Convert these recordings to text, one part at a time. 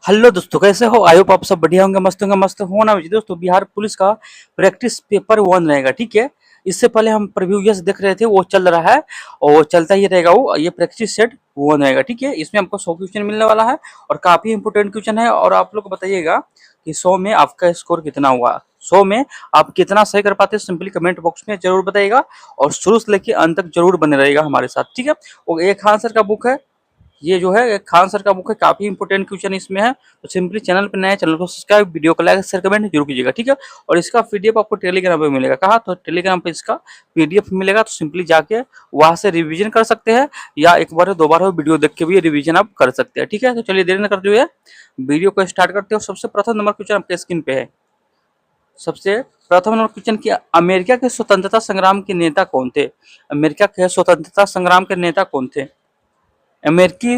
Hello दोस्तों, कैसे हो? आई होप आप सब बढ़िया होंगे, मस्त होंगे। मस्त होना चाहिए दोस्तों। बिहार पुलिस का प्रैक्टिस पेपर 1 रहेगा, ठीक है। इससे पहले हम प्रीवियस देख रहे थे, वो चल रहा है और वो चलता ही रहेगा। वो ये प्रैक्टिस सेट 1 रहेगा, ठीक है। इसमें हमको 100 क्वेश्चन मिलने वाला है और काफी इंपोर्टेंट क्वेश्चन है। और आप लोग बताइएगा कि 100 में आपका स्कोर कितना हुआ। 100 में आप कितना सही कर पाते हैं, सिंपली कमेंट बॉक्स में जरूर बताइएगा और शुरू से लेकर अंत तक जरूर बने रहेगा हमारे साथ, ठीक है। और एक खान सर का बुक है, ये जो है खान सर का बुक है, काफी इंपोर्टेंट क्वेश्चन इसमें है। तो सिंपली चैनल पर नए, चैनल को सब्सक्राइब, वीडियो को लाइक शेयर कमेंट जरूर कीजिएगा, ठीक है। और इसका पीडीएफ आपको टेलीग्राम पे मिलेगा। कहा तो टेलीग्राम पे इसका पीडीएफ मिलेगा, तो सिंपली जाके वहां से रिवीजन कर सकते हैं या एक बार दो बार वीडियो देख के भी रिवीजन आप कर सकते हैं, ठीक है। तो चलिए देर न करते हुए वीडियो को स्टार्ट करते हो। सबसे प्रथम नंबर क्वेश्चन आपके स्क्रीन पे है। सबसे प्रथम नंबर क्वेश्चन की, अमेरिका के स्वतंत्रता संग्राम के नेता कौन थे? अमेरिका के स्वतंत्रता संग्राम के नेता कौन थे? अमेरिकी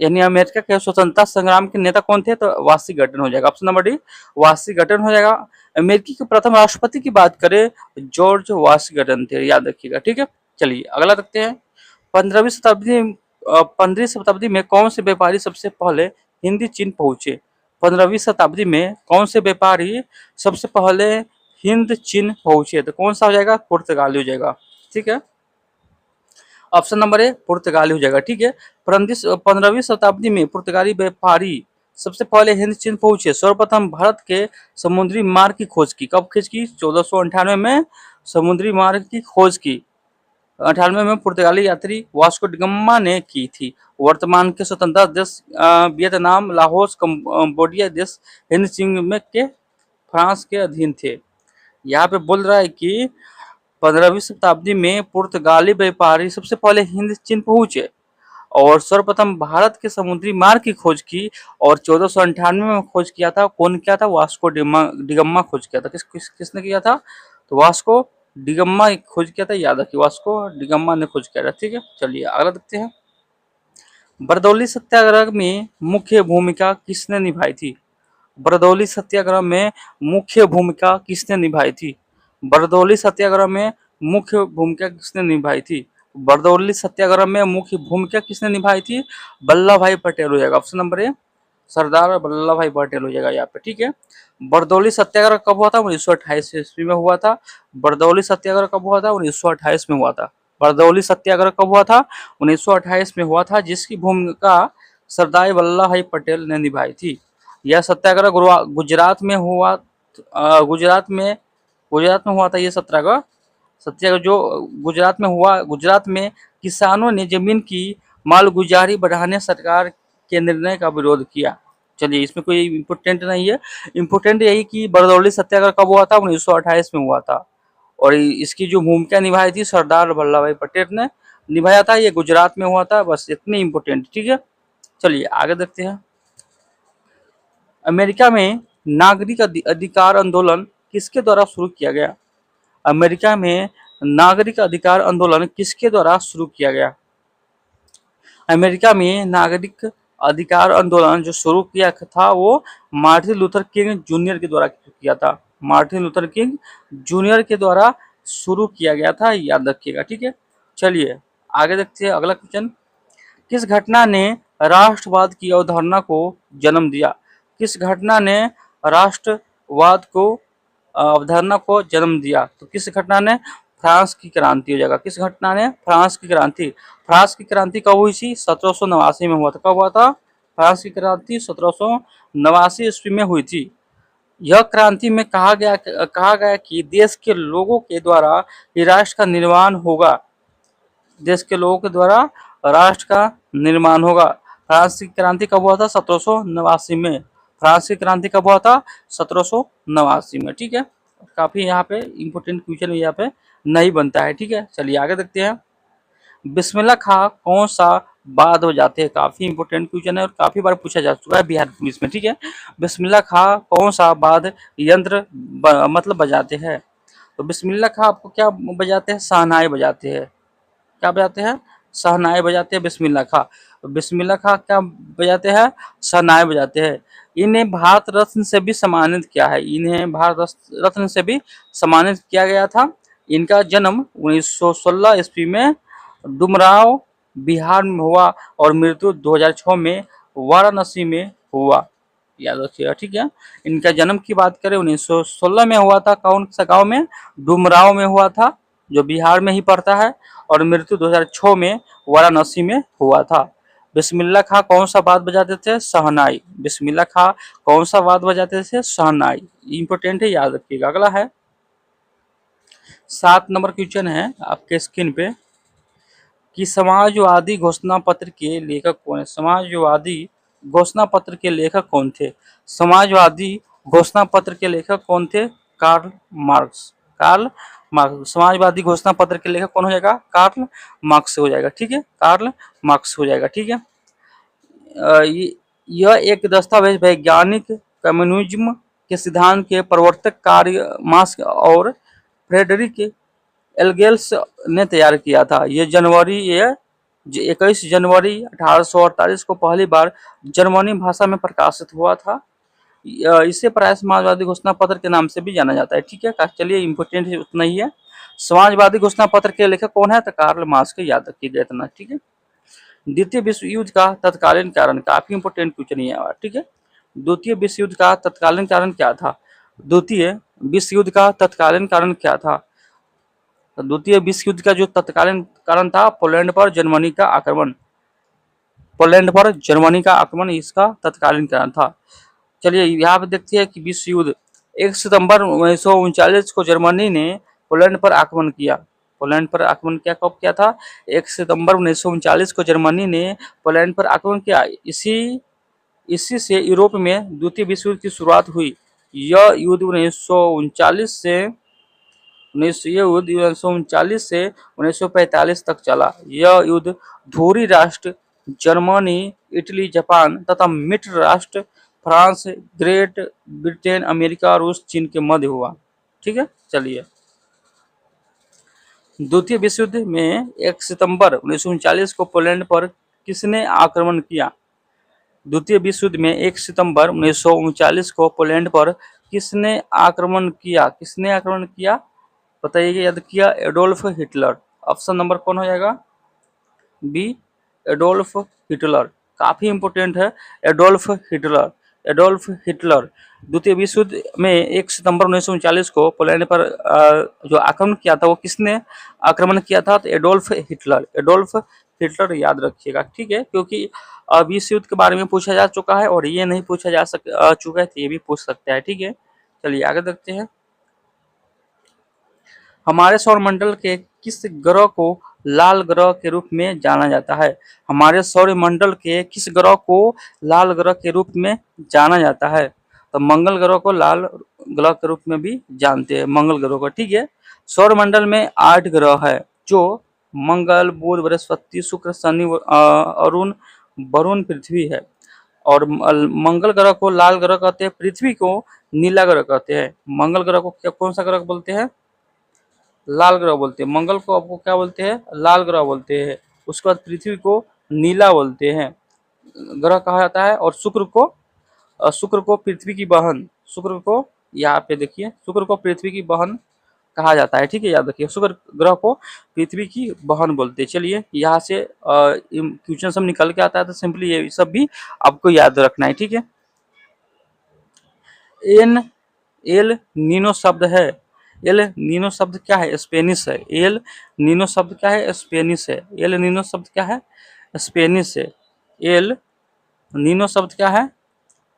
यानी अमेरिका के स्वतंत्रता संग्राम के नेता कौन थे? तो वाशिंगटन हो जाएगा, ऑप्शन नंबर डी वाशिंगटन हो जाएगा। अमेरिकी के प्रथम राष्ट्रपति की बात करें, जॉर्ज वाशिंगटन थे, याद रखिएगा, ठीक है। चलिए अगला देखते हैं। 15वीं शताब्दी में कौन से व्यापारी सबसे पहले हिंदी चीन पहुंचे? 15वीं शताब्दी में कौन से व्यापारी सबसे पहले हिंद चीन पहुंचे? तो कौन सा हो जाएगा? पुर्तगाली हो जाएगा, ठीक है। ऑप्शन नंबर ए पुर्तगाली हो जाएगा, ठीक है। 15वीं शताब्दी में पुर्तगाली व्यापारी सबसे पहले हिंद चीन पहुंचे। सर्वप्रथम भारत के समुद्री मार्ग की खोज की। कब खोज की? 1498 में समुद्री मार्ग की खोज की। 98 में पुर्तगाली यात्री वास्को डिगामा ने की थी। वर्तमान के स्वतंत्रता देश वियतनाम, लाहौस, कंबोडिया देश हिंद चीन में के फ्रांस के अधीन थे। यहाँ पे बोल रहा है कि 15वीं शताब्दी में पुर्तगाली व्यापारी सबसे पहले हिंद चीन पहुंचे और सर्वप्रथम भारत के समुद्री मार्ग की खोज की। और 1498 में खोज किया था। कौन किया था? वास्को डिगम्मा खोज किया था। किसने किया था? तो वास्को डिगम्मा खोज किया था, याद रखिए, वास्को डिगम्मा ने खोज किया था, ठीक है। चलिए अगला देखते हैं। बरदौली सत्याग्रह में मुख्य भूमिका किसने निभाई थी? बरदौली सत्याग्रह में मुख्य भूमिका किसने निभाई थी? बरदौली सत्याग्रह में मुख्य भूमिका किसने निभाई थी? बरदौली सत्याग्रह में मुख्य भूमिका किसने निभाई थी? वल्लभ भाई पटेल हो जाएगा, ऑप्शन नंबर ए सरदार वल्लभ भाई पटेल हो जाएगा यहाँ पे, ठीक है। बरदौली सत्याग्रह कब हुआ था? 1928 ईस्वी में हुआ था। बरदौली सत्याग्रह कब हुआ था? 1928 में हुआ था। बरदौली सत्याग्रह कब हुआ था? 1928 में हुआ था, जिसकी भूमिका सरदार वल्लभ भाई पटेल ने निभाई थी। यह सत्याग्रह गुजरात में हुआ। गुजरात में हुआ था। ये सत्याग्रह जो गुजरात में हुआ। गुजरात में किसानों ने जमीन की मालगुजारी बढ़ाने सरकार के निर्णय का विरोध किया। चलिए इसमें कोई इम्पोर्टेंट नहीं है। इम्पोर्टेंट यही कि बरदौली सत्याग्रह कब हुआ था? 1928 में हुआ था। और इसकी जो भूमिका निभाई थी सरदार वल्लभ भाई पटेल ने निभाया था। ये गुजरात में हुआ था, बस इतनी इम्पोर्टेंट, ठीक है। चलिए आगे देखते हैं। अमेरिका में नागरिक अधिकार आंदोलन किसके द्वारा शुरू किया गया? अमेरिका में नागरिक अधिकार आंदोलन किसके द्वारा शुरू किया गया? अमेरिका में नागरिक अधिकार आंदोलन जो शुरू किया था वो मार्टिन लूथर किंग जूनियर के द्वारा किया था। मार्टिन लूथर किंग जूनियर के द्वारा शुरू किया गया था, याद रखिएगा, ठीक है। चलिए आगे देखते हैं अगला क्वेश्चन। किस घटना ने राष्ट्रवाद की अवधारणा को जन्म दिया? किस घटना ने राष्ट्रवाद को अवधारणा को जन्म दिया? तो किस घटना ने? फ्रांस की क्रांति हो जाएगा। किस घटना ने? फ्रांस की क्रांति। फ्रांस की क्रांति कब हुई थी? 1789 में हुआ था। कब हुआ था? फ्रांस की क्रांति 1789 ईस्वी में हुई थी। यह क्रांति में कहा गया कि देश के लोगों के द्वारा ही राष्ट्र का निर्माण होगा। देश के लोगों के द्वारा राष्ट्र का निर्माण होगा। फ्रांस की क्रांति कब हुआ था? 1789 में। फ्रांस की क्रांति कब हुआ था? 1789 में, ठीक है। काफी यहाँ पे इंपोर्टेंट क्वेश्चन यहाँ पे नहीं बनता है, ठीक है। चलिए आगे देखते हैं। बिस्मिल्लाह खां कौन सा बाद बजाते हैं? काफी इंपोर्टेंट क्वेश्चन है और काफी बार पूछा जा चुका है बिहार पुलिस में, ठीक है। बिस्मिल्लाह खां कौन सा बाद यंत्र मतलब बजाते हैं? तो बिस्मिल्लाह खां आपको क्या बजाते हैं? शहनाई बजाते हैं। क्या बजाते हैं? शहनाई बजाते हैं बिस्मिल्लाह खां। बिस्मिल्लाह खां क्या बजाते हैं? शहनाई बजाते हैं। इन्हें भारत रत्न से भी सम्मानित किया है। इन्हें भारत रत्न से भी सम्मानित किया गया था। इनका जन्म 1916 ईस्वी में डुमराव बिहार में हुआ और मृत्यु 2006 में वाराणसी में हुआ। याद रखिएगा, ठीक है। इनका जन्म की बात करें 1916 में हुआ था। कौन सा गांव में? डुमरांव में हुआ था, जो बिहार में ही पड़ता है। और मृत्यु 2006 में वाराणसी में हुआ था। बिस्मिल्लाह खां कौन सा वाद्य बजाते थे? शहनाई। बिस्मिल्लाह खां कौन सा वाद्य बजाते थे? शहनाई। इंपॉर्टेंट है, याद रखिएगा। अगला है 7 नंबर क्वेश्चन है आपके स्क्रीन पे कि समाजवादी घोषणा पत्र के लेखक कौन है? समाजवादी घोषणा पत्र के लेखक कौन थे? समाजवादी घोषणा पत्र के लेखक कौन थे? Karl Marx. Karl Marx. समाजवादी घोषणा पत्र के लेखक कौन हो जाएगा? कार्ल मार्क्स हो जाएगा, ठीक है। कार्ल मार्क्स हो जाएगा, ठीक है। यह एक दस्तावेज वैज्ञानिक कम्युनिज्म के सिद्धांत के प्रवर्तक कार्ल मार्क्स और फ्रेडरिक एंगेल्स ने तैयार किया था। ये 21 जनवरी 1848 को पहली बार जर्मनी भाषा में प्रकाशित हुआ था। इसे प्राय समाजवादी घोषणा पत्र के नाम से भी जाना जाता है, ठीक है। चलिए, इंपोर्टेंट उतना ही है। समाजवादी घोषणा पत्र के लेखक कौन है? तो कार्ल मार्क्स के, याद रखिएगा इतना, ठीक है। द्वितीय विश्व युद्ध का तत्कालीन कारण, काफी इंपोर्टेंट क्वेश्चन है, ठीक है। द्वितीय विश्व युद्ध का तत्कालीन कारण क्या था? द्वितीय विश्व युद्ध का तत्कालीन कारण क्या था? द्वितीय विश्व युद्ध का जो तत्कालीन कारण था, पोलैंड पर जर्मनी का आक्रमण। पोलैंड पर जर्मनी का आक्रमण इसका तत्कालीन कारण था। चलिए, यहाँ पे देखते हैं कि विश्व युद्ध 1 सितंबर 1939 को जर्मनी ने पोलैंड पर आक्रमण किया। पोलैंड पर आक्रमण क्या कब किया था? 1 सितंबर 1939 को जर्मनी ने पोलैंड पर आक्रमण किया। इसी से यूरोप में द्वितीय विश्व युद्ध की शुरुआत हुई। यह युद्ध 1939 से 1945 तक चला। यह युद्ध धुरी राष्ट्र जर्मनी, इटली, जापान तथा मित्र राष्ट्र फ्रांस, ग्रेट ब्रिटेन, अमेरिका, रूस, चीन के मध्य हुआ, ठीक है। चलिए, द्वितीय विश्व युद्ध में 1 सितंबर 1939 को पोलैंड पर किसने आक्रमण किया? द्वितीय विश्व युद्ध में 1 सितंबर 1939 को पोलैंड पर किसने आक्रमण किया? किसने आक्रमण किया बताइएगा, याद किया? Adolf Hitler. ऑप्शन नंबर कौन हो जाएगा? B, Adolf Hitler. काफी इंपोर्टेंट है, एडोल्फ हिटलर। एडोल्फ हिटलर द्वितीय विश्व युद्ध में 1 सितंबर 1939 को पोलैंड पर जो आक्रमण किया था, वो किसने आक्रमण किया था? तो एडोल्फ हिटलर। एडोल्फ हिटलर, याद रखिएगा, ठीक है। क्योंकि विश्व युद्ध के बारे में पूछा जा चुका है और ये नहीं पूछा जा चुका है, तो ये भी पूछ सकता है, ठीक है। चलिए, आगे देखते हैं। हमारे सौरमंडल के किस ग्रह को लाल ग्रह के रूप में जाना जाता है? हमारे सौरमंडल के किस ग्रह को लाल ग्रह के रूप में जाना जाता है? तो मंगल ग्रह को लाल ग्रह के रूप में भी जानते हैं, मंगल ग्रह को, ठीक है। सौरमंडल में 8 ग्रह है, जो मंगल, बुध, बृहस्पति, शुक्र, शनि, अरुण, वरुण, पृथ्वी है। और मंगल ग्रह को लाल ग्रह कहते हैं, पृथ्वी को नीला ग्रह कहते हैं। मंगल ग्रह को कौन सा ग्रह बोलते हैं? लाल ग्रह बोलते हैं। मंगल को आपको क्या बोलते हैं? लाल ग्रह बोलते हैं। उसके बाद पृथ्वी को नीला बोलते हैं, ग्रह कहा जाता है। और शुक्र को पृथ्वी की बहन, शुक्र को, यहाँ पे देखिए, शुक्र को पृथ्वी की बहन कहा जाता है, ठीक है। याद रखिए, शुक्र ग्रह को पृथ्वी की बहन बोलते हैं। चलिए, यहाँ से क्वेश्चन सब निकल के आता है, तो सिंपली ये सब भी आपको याद रखना है, ठीक है। एल नीनो शब्द है। एल नीनो शब्द क्या है? स्पेनिश है। एल नीनो शब्द क्या है? स्पेनिश है। एल नीनो शब्द क्या है? स्पेनिश है। एल नीनो शब्द क्या है?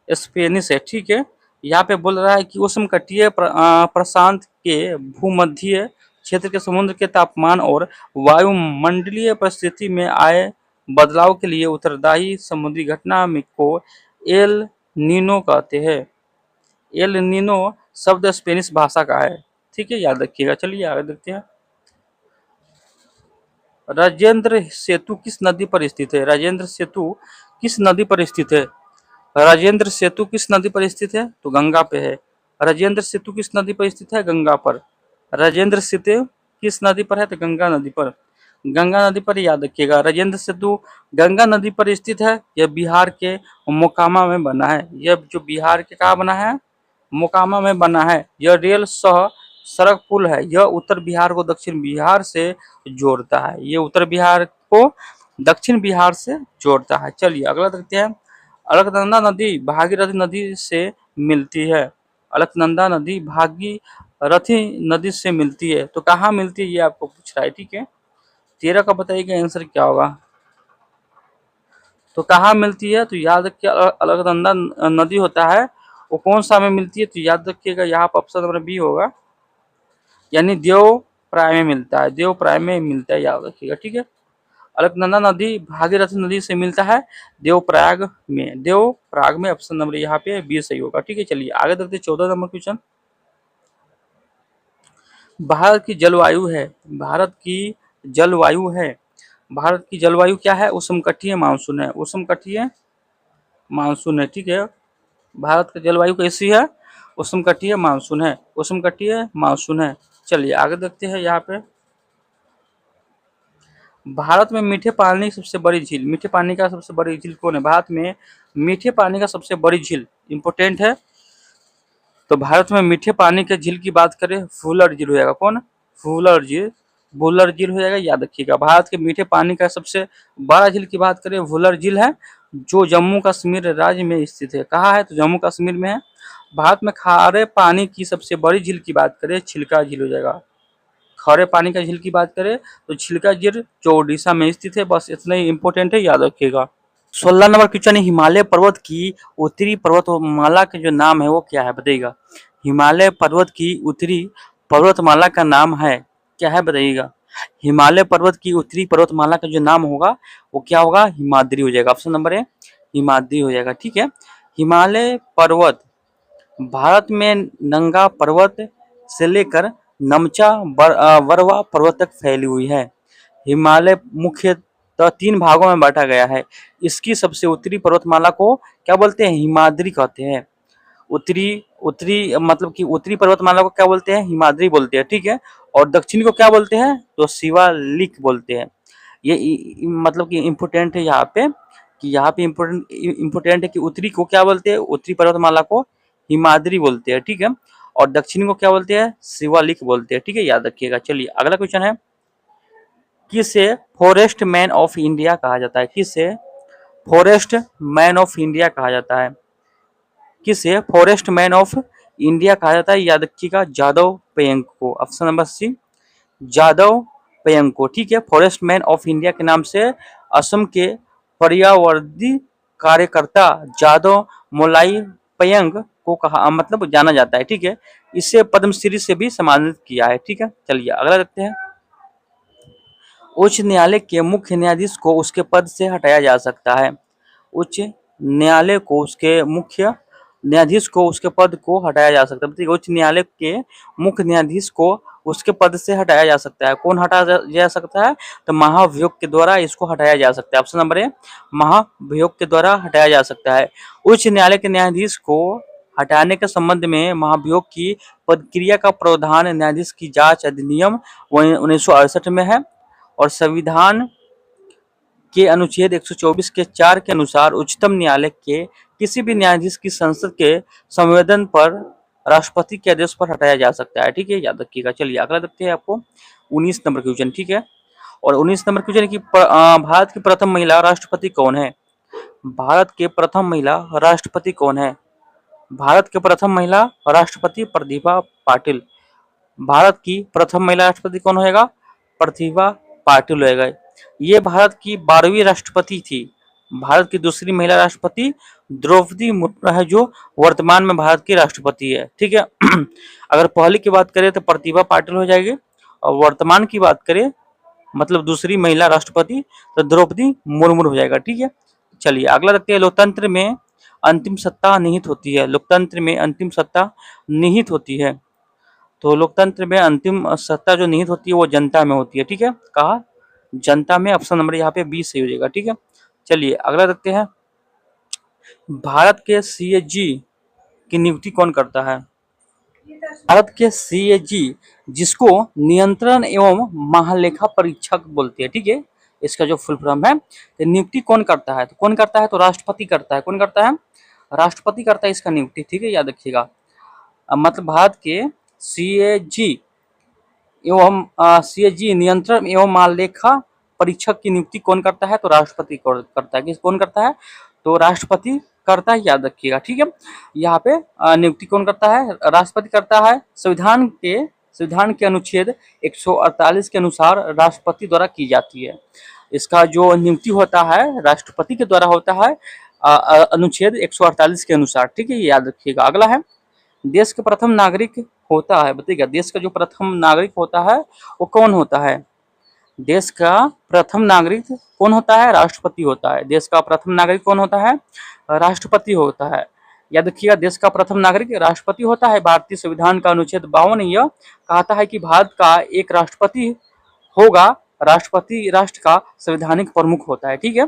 स्पेनिश है, ठीक है। यहाँ पे बोल रहा है कि उष्णकटिबंधीय प्रशांत के भूमध्य क्षेत्र के समुद्र के तापमान और वायुमंडलीय परिस्थिति में आए बदलाव के लिए उत्तरदायी समुद्री घटना को एल नीनो कहते हैं। एल नीनो शब्द स्पेनिश भाषा का है, ठीक है, याद रखिएगा। चलिए, आगे देखते हैं। राजेंद्र सेतु किस नदी पर स्थित है? राजेंद्र सेतु किस नदी पर स्थित है? राजेंद्र सेतु किस नदी पर स्थित है? तो गंगा पे है। राजेंद्र सेतु किस नदी पर स्थित है? गंगा पर। राजेंद्र सेतु किस नदी पर है? तो गंगा नदी पर। गंगा नदी पर, याद रखिएगा। राजेंद्र सेतु गंगा नदी पर स्थित है। यह बिहार के मोकामा में बना है। यह जो बिहार के कहाँ बना है? मोकामा में बना है। यह रेल सह सड़क पुल है। यह उत्तर बिहार को दक्षिण बिहार से जोड़ता है। ये उत्तर बिहार को दक्षिण बिहार से जोड़ता है। चलिए, अगला देखते हैं। अलकनंदा नदी भागीरथी नदी से मिलती है। अलकनंदा नदी भागीरथी नदी से मिलती है, तो कहाँ मिलती है ये आपको पूछ रहा है, ठीक है। 13 का बताइएगा आंसर क्या होगा। तो कहाँ मिलती है, तो याद रखिए अलकनंदा नदी होता है वो कौन सा में मिलती है, तो याद रखिएगा यहाँ पर ऑप्शन नंबर बी होगा, यानी देव प्राय में मिलता है, देव प्राय में मिलता है, याद रखिएगा, ठीक है। अलकनंदा नदी भागीरथी नदी से मिलता है देवप्रयाग में, देवप्रयाग में, ऑप्शन नंबर यहाँ पे बी सही होगा, ठीक है। चलिए आगे देखते हैं 14 नंबर क्वेश्चन। भारत की जलवायु है, भारत की जलवायु है, भारत की जलवायु क्या है, उष्णकटिबंधीय मानसून है, उष्णकटिबंधीय मानसून है, ठीक है। भारत की जलवायु कैसी है, उष्णकटिबंधीय मानसून है, उष्णकटिबंधीय मानसून है। चलिए आगे देखते हैं यहाँ पे। भारत में मीठे पानी की सबसे बड़ी झील, मीठे पानी का सबसे बड़ी झील कौन है, भारत में मीठे पानी का सबसे बड़ी झील इंपोर्टेंट है। तो भारत में मीठे पानी के झील की बात करें, फूलर झील हो जाएगा, कौन, फूलर झील, वुलर झील हो जाएगा, याद रखिएगा। भारत के मीठे पानी का सबसे बड़ा झील की बात करें, वुलर झील है, जो जम्मू कश्मीर राज्य में स्थित है। कहाँ है, तो जम्मू कश्मीर में है। भारत में खारे पानी की सबसे बड़ी झील की बात करें, छिलका झील हो जाएगा। खारे पानी का झील की बात करें तो छिलका झील जो उड़ीसा में स्थित है, बस इतना ही इंपॉर्टेंट है, याद रखिएगा। 16 नंबर क्वेश्चन है, हिमालय पर्वत की उत्तरी पर्वतमाला के जो नाम है वो क्या है, बताइएगा। हिमालय पर्वत की उत्तरी पर्वतमाला का नाम है, क्या है बताइएगा। हिमालय पर्वत की उत्तरी पर्वतमाला का जो नाम होगा वो क्या होगा, हिमाद्री हो जाएगा, ऑप्शन नंबर ए हिमाद्री हो जाएगा, ठीक है। हिमालय पर्वत भारत में नंगा पर्वत से लेकर नमचा बरवा पर्वत तक फैली हुई है। हिमालय मुख्यतः 3 भागों में बांटा गया है। इसकी सबसे उत्तरी पर्वतमाला को क्या बोलते हैं, हिमाद्री कहते हैं। उत्तरी उत्तरी मतलब कि उत्तरी पर्वतमाला को क्या बोलते हैं, हिमाद्री बोलते हैं, ठीक है। और दक्षिणी को क्या बोलते हैं, तो शिवालिक बोलते हैं। ये मतलब कि इम्पोर्टेंट है यहाँ पे, कि यहाँ पे इम्पोर्टेंट है कि उत्तरी को क्या बोलते हैं, उत्तरी पर्वतमाला को हिमाद्री बोलते हैं, ठीक है। और दक्षिणी को क्या बोलते हैं, शिवालिक बोलते हैं, ठीक है, याद रखिएगा। चलिए अगला क्वेश्चन है, किसे फॉरेस्ट मैन ऑफ इंडिया कहा जाता है, किसे फॉरेस्ट मैन ऑफ इंडिया कहा जाता है, किसे फॉरेस्ट मैन ऑफ इंडिया कहा जाता है, याद रखिएगा, जादव पयंक को, ऑप्शन नंबर सी जादव पयंक को, ठीक है। फॉरेस्ट मैन ऑफ इंडिया के नाम से असम के पर्यावरणीय कार्यकर्ता जादव मोलाई पयंक को कहा मतलब जाना जाता है, ठीक है। इसे पद्मश्री से भी सम्मानित किया है, ठीक है। चलिए अगला देखते हैं। उच्च न्यायालय के मुख्य न्यायाधीश को उसके पद से हटाया जा सकता है, उच्च न्यायालय को उसके मुख्य न्यायाधीश को उसके पद को हटाया जा सकता है। उच्च न्यायालय के मुख्य न्यायाधीश को उसके पद से हटाया जा सकता है, कौन हटाया जा सकता है, तो महाभियोग के द्वारा इसको हटाया जा सकता है, ऑप्शन नंबर ए महाभियोग के द्वारा हटाया जा सकता है। उच्च न्यायालय के न्यायाधीश को हटाने के संबंध में महाभियोग की प्रक्रिया का प्रावधान न्यायाधीश की जांच अधिनियम 1968 में है, और संविधान के अनुच्छेद 124 के 4 के अनुसार उच्चतम न्यायालय के किसी भी न्यायाधीश की संसद के संवेदन पर राष्ट्रपति के आदेश पर हटाया जा सकता है, ठीक है, याद रखिएगा। चलिए अगला देखते हैं आपको 19 नंबर क्वेश्चन, ठीक है। और 19 नंबर क्वेश्चन की भारत की प्रथम महिला राष्ट्रपति कौन है, भारत के प्रथम महिला राष्ट्रपति कौन है, भारत के प्रथम महिला राष्ट्रपति प्रतिभा पाटिल, भारत की प्रथम महिला राष्ट्रपति कौन होएगा, प्रतिभा पाटिल होएगा। ये भारत की 12वीं राष्ट्रपति थी। भारत की दूसरी महिला राष्ट्रपति द्रौपदी मुर्मू है, जो वर्तमान में भारत की राष्ट्रपति है, ठीक है। अगर पहली की बात करें तो प्रतिभा पाटिल हो जाएगी, और वर्तमान की बात करें मतलब दूसरी महिला राष्ट्रपति तो द्रौपदी मुर्मू हो जाएगा, ठीक है। चलिए अगला देखते हैं, लोकतंत्र में अंतिम सत्ता निहित होती है, लोकतंत्र में अंतिम सत्ता निहित होती है। तो लोकतंत्र में अंतिम सत्ता जो निहित होती है वो जनता में होती है, ठीक है, कहा जनता में, ऑप्शन नंबर यहाँ पे 20 सही हो जाएगा, ठीक है। चलिए अगला देखते हैं, भारत के सीएजी की नियुक्ति कौन करता है, भारत के सीएजी जिसको नियंत्रण एवं महालेखा परीक्षक बोलते हैं, ठीक है, इसका जो फुल फॉर्म है, तो नियुक्ति कौन करता है, तो कौन करता है, तो राष्ट्रपति करता है, कौन करता है, राष्ट्रपति करता है इसका नियुक्ति, ठीक है, याद रखिएगा। मतलब भारत के सीएजी एवं सीएजी नियंत्रण एवं महालेखा परीक्षक की नियुक्ति कौन करता है, तो राष्ट्रपति करता है, कौन करता है, तो राष्ट्रपति करता है, याद रखिएगा, ठीक है। यहाँ पे नियुक्ति कौन करता है? राष्ट्रपति करता है। संविधान के अनुच्छेद 148 के अनुसार राष्ट्रपति द्वारा की जाती है। इसका जो नियुक्ति होता है राष्ट्रपति के द्वारा होता है अनुच्छेद 148 के अनुसार, ठीक है, ये याद रखिएगा। अगला है, देश के प्रथम नागरिक होता है, बताइएगा देश का जो प्रथम नागरिक होता है वो कौन होता है? देश का प्रथम नागरिक कौन होता है? राष्ट्रपति होता है। देश का प्रथम नागरिक कौन होता है? राष्ट्रपति होता है। याद रखिएगा, देश का प्रथम नागरिक राष्ट्रपति होता है। भारतीय संविधान का अनुच्छेद 52 यह कहता है कि भारत का एक राष्ट्रपति होगा। राष्ट्रपति राष्ट्र का संवैधानिक प्रमुख होता है, ठीक है।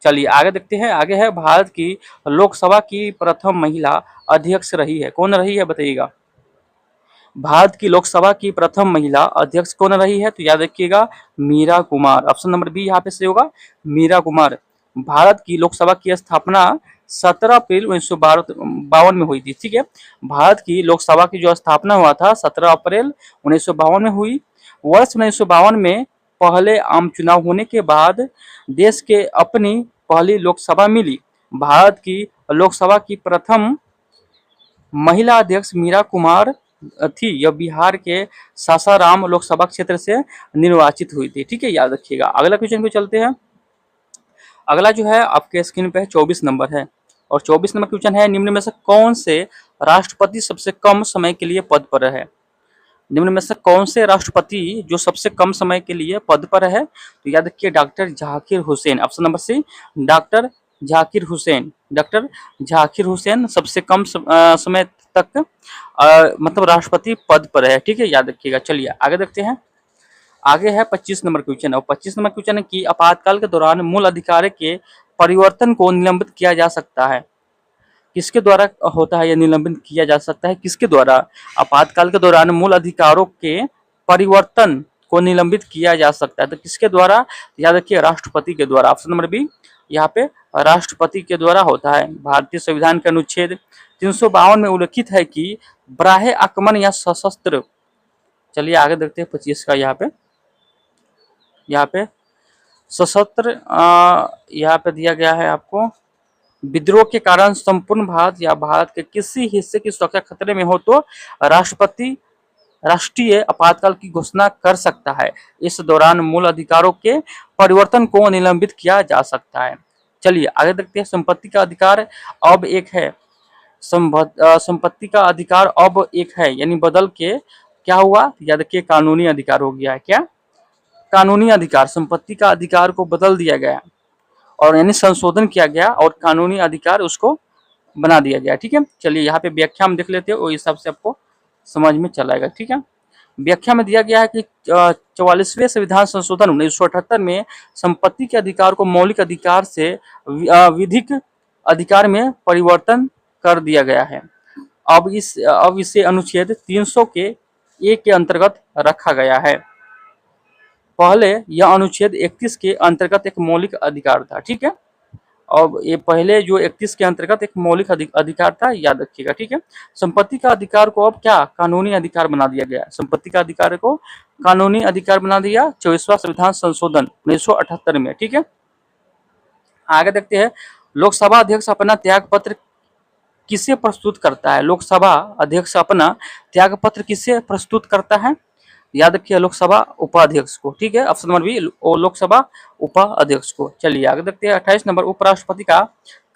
चलिए आगे देखते हैं। आगे है, भारत की लोकसभा की प्रथम महिला अध्यक्ष रही है, कौन रही है बताइएगा? भारत की लोकसभा की प्रथम महिला अध्यक्ष कौन रही है? तो याद रखिएगा, Meira Kumar. Option number B यहाँ पे सही होगा, मीरा कुमार। भारत की लोकसभा की स्थापना 17 अप्रैल 1952 में हुई थी, ठीक है। भारत की लोकसभा की जो स्थापना हुआ था 17 अप्रैल 1952 में हुई। वर्ष 1952 में पहले आम चुनाव होने के बाद देश के अपनी पहली लोकसभा मिली। भारत की लोकसभा की प्रथम महिला अध्यक्ष मीरा कुमार थी। यह बिहार के सासाराम लोकसभा क्षेत्र से निर्वाचित हुई थी, ठीक है, याद रखिएगा। अगला क्वेश्चन पे चलते हैं। अगला जो है आपके स्क्रीन पे 24 नंबर है, और 24 नंबर क्वेश्चन है, निम्न में से कौन से राष्ट्रपति सबसे कम समय के लिए पद पर है? निम्न में से कौन से राष्ट्रपति जो सबसे कम समय के लिए पद पर है? तो याद रखिए, doctor Zakir Hussain. Option number C, doctor Zakir Hussain. Doctor Zakir Hussain सबसे कम समय तक मतलब राष्ट्रपति पद पर है, ठीक है, याद रखिएगा। चलिए आगे देखते हैं। आगे है 25 नंबर क्वेश्चन, और 25 नंबर क्वेश्चन है कि आपातकाल के दौरान मूल अधिकार के परिवर्तन को निलंबित किया जा सकता है, किसके द्वारा होता है? यह निलंबित किया जा सकता है किसके द्वारा? आपातकाल के दौरान मूल अधिकारों के परिवर्तन को निलंबित किया जा सकता है, तो किसके द्वारा? याद रखिए, राष्ट्रपति के द्वारा। ऑप्शन नंबर बी यहाँ पे राष्ट्रपति के द्वारा होता है। भारतीय संविधान के अनुच्छेद 352 में उल्लेखित है कि बराह आक्रमण या सशस्त्र, चलिए आगे देखते हैं 25 का। यहाँ पे सशस्त्र यहाँ पे दिया गया है आपको, विद्रोह के कारण संपूर्ण भारत या भारत के किसी हिस्से की सुरक्षा खतरे में हो तो राष्ट्रपति राष्ट्रीय आपातकाल की घोषणा कर सकता है। इस दौरान मूल अधिकारों के परिवर्तन को निलंबित किया जा सकता है। चलिए आगे देखते हैं। संपत्ति का अधिकार अब एक है, संपत्ति का अधिकार अब एक है, यानी बदल के क्या हुआ? याद रखिए, कानूनी अधिकार हो गया है। क्या? कानूनी अधिकार। संपत्ति का अधिकार को बदल दिया गया, और यानी संशोधन किया गया, और कानूनी अधिकार उसको बना दिया गया, ठीक है। चलिए यहाँ पे व्याख्या में देख लेते हैं, वो हिसाब से आपको समझ में चलाएगा, ठीक है। व्याख्या में दिया गया है कि 44वें संविधान संशोधन 1978 में संपत्ति के अधिकार को मौलिक अधिकार से विधिक अधिकार में परिवर्तन कर दिया गया है। अब इसे अनुच्छेद 300 के एक के अंतर्गत रखा गया है। पहले यह अनुच्छेद 31 के अंतर्गत एक मौलिक अधिकार था, ठीक है। और ये पहले जो 31 के अंतर्गत एक मौलिक अधिकार था, याद रखिएगा, ठीक है। संपत्ति का अधिकार को अब क्या? कानूनी अधिकार बना दिया गया। संपत्ति का अधिकार को कानूनी अधिकार बना दिया 24वां संविधान संशोधन 1978 में, ठीक है। आगे देखते हैं। लोकसभा अध्यक्ष अपना त्याग पत्र किसे प्रस्तुत करता है? लोकसभा अध्यक्ष अपना त्याग पत्र किसे प्रस्तुत करता है? याद रखिए, लोकसभा उपाध्यक्ष को, ठीक है। ऑप्शन नंबर बी, लोकसभा उपाध्यक्ष को। चलिए आगे देखते हैं। 28 नंबर, उपराष्ट्रपति का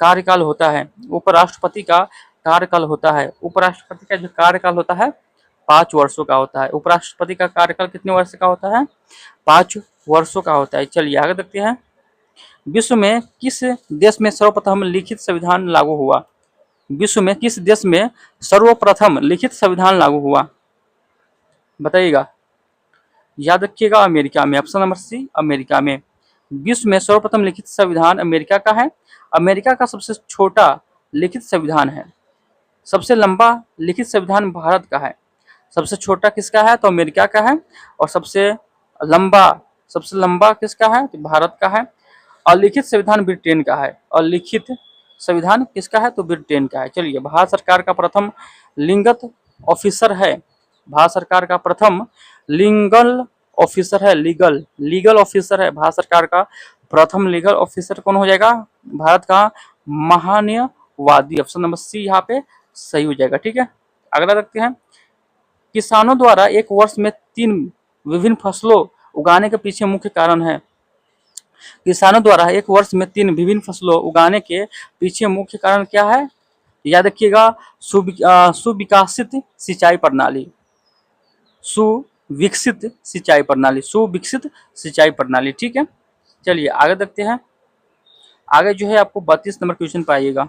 कार्यकाल होता है। उपराष्ट्रपति का कार्यकाल होता है। उपराष्ट्रपति का जो कार्यकाल होता है 5 वर्षों का होता है। उपराष्ट्रपति का कार्यकाल कितने वर्ष का होता है? 5 वर्षों का होता है। चलिए आगे देखते हैं। विश्व में किस देश में सर्वप्रथम लिखित संविधान लागू हुआ? विश्व में किस देश में सर्वप्रथम लिखित संविधान लागू हुआ, बताइएगा। याद रखिएगा, अमेरिका में। ऑप्शन नंबर सी, अमेरिका में। विश्व में सर्वप्रथम लिखित संविधान अमेरिका का है। अमेरिका का सबसे छोटा लिखित संविधान है। सबसे लंबा लिखित संविधान भारत का है। सबसे छोटा किसका है? तो अमेरिका का है। और सबसे लंबा किसका है? तो भारत का है। और लिखित संविधान ब्रिटेन का है। और लिखित संविधान किसका है? तो ब्रिटेन का है। चलिए, भारत सरकार का प्रथम लिंगत ऑफिसर है। भारत सरकार का प्रथम लीगल ऑफिसर है। लीगल ऑफिसर है भारत सरकार का प्रथम लीगल ऑफिसर कौन हो जाएगा? भारत का महान्यवादी। ऑप्शन नंबर सी यहाँ पे सही हो जाएगा। ठीक है, अगला देखते हैं। किसानों द्वारा एक वर्ष में 3 विभिन्न फसलों उगाने के पीछे मुख्य कारण है। किसानों द्वारा एक वर्ष में 3 विभिन्न फसलों उगाने के पीछे मुख्य कारण क्या है? याद रखिएगा, सुविकसित सिंचाई प्रणाली, सुविकसित सिंचाई प्रणाली, सुविकसित सिंचाई प्रणाली। ठीक है, चलिए आगे देखते हैं। आगे जो है आपको 32 नंबर क्वेश्चन पाइएगा,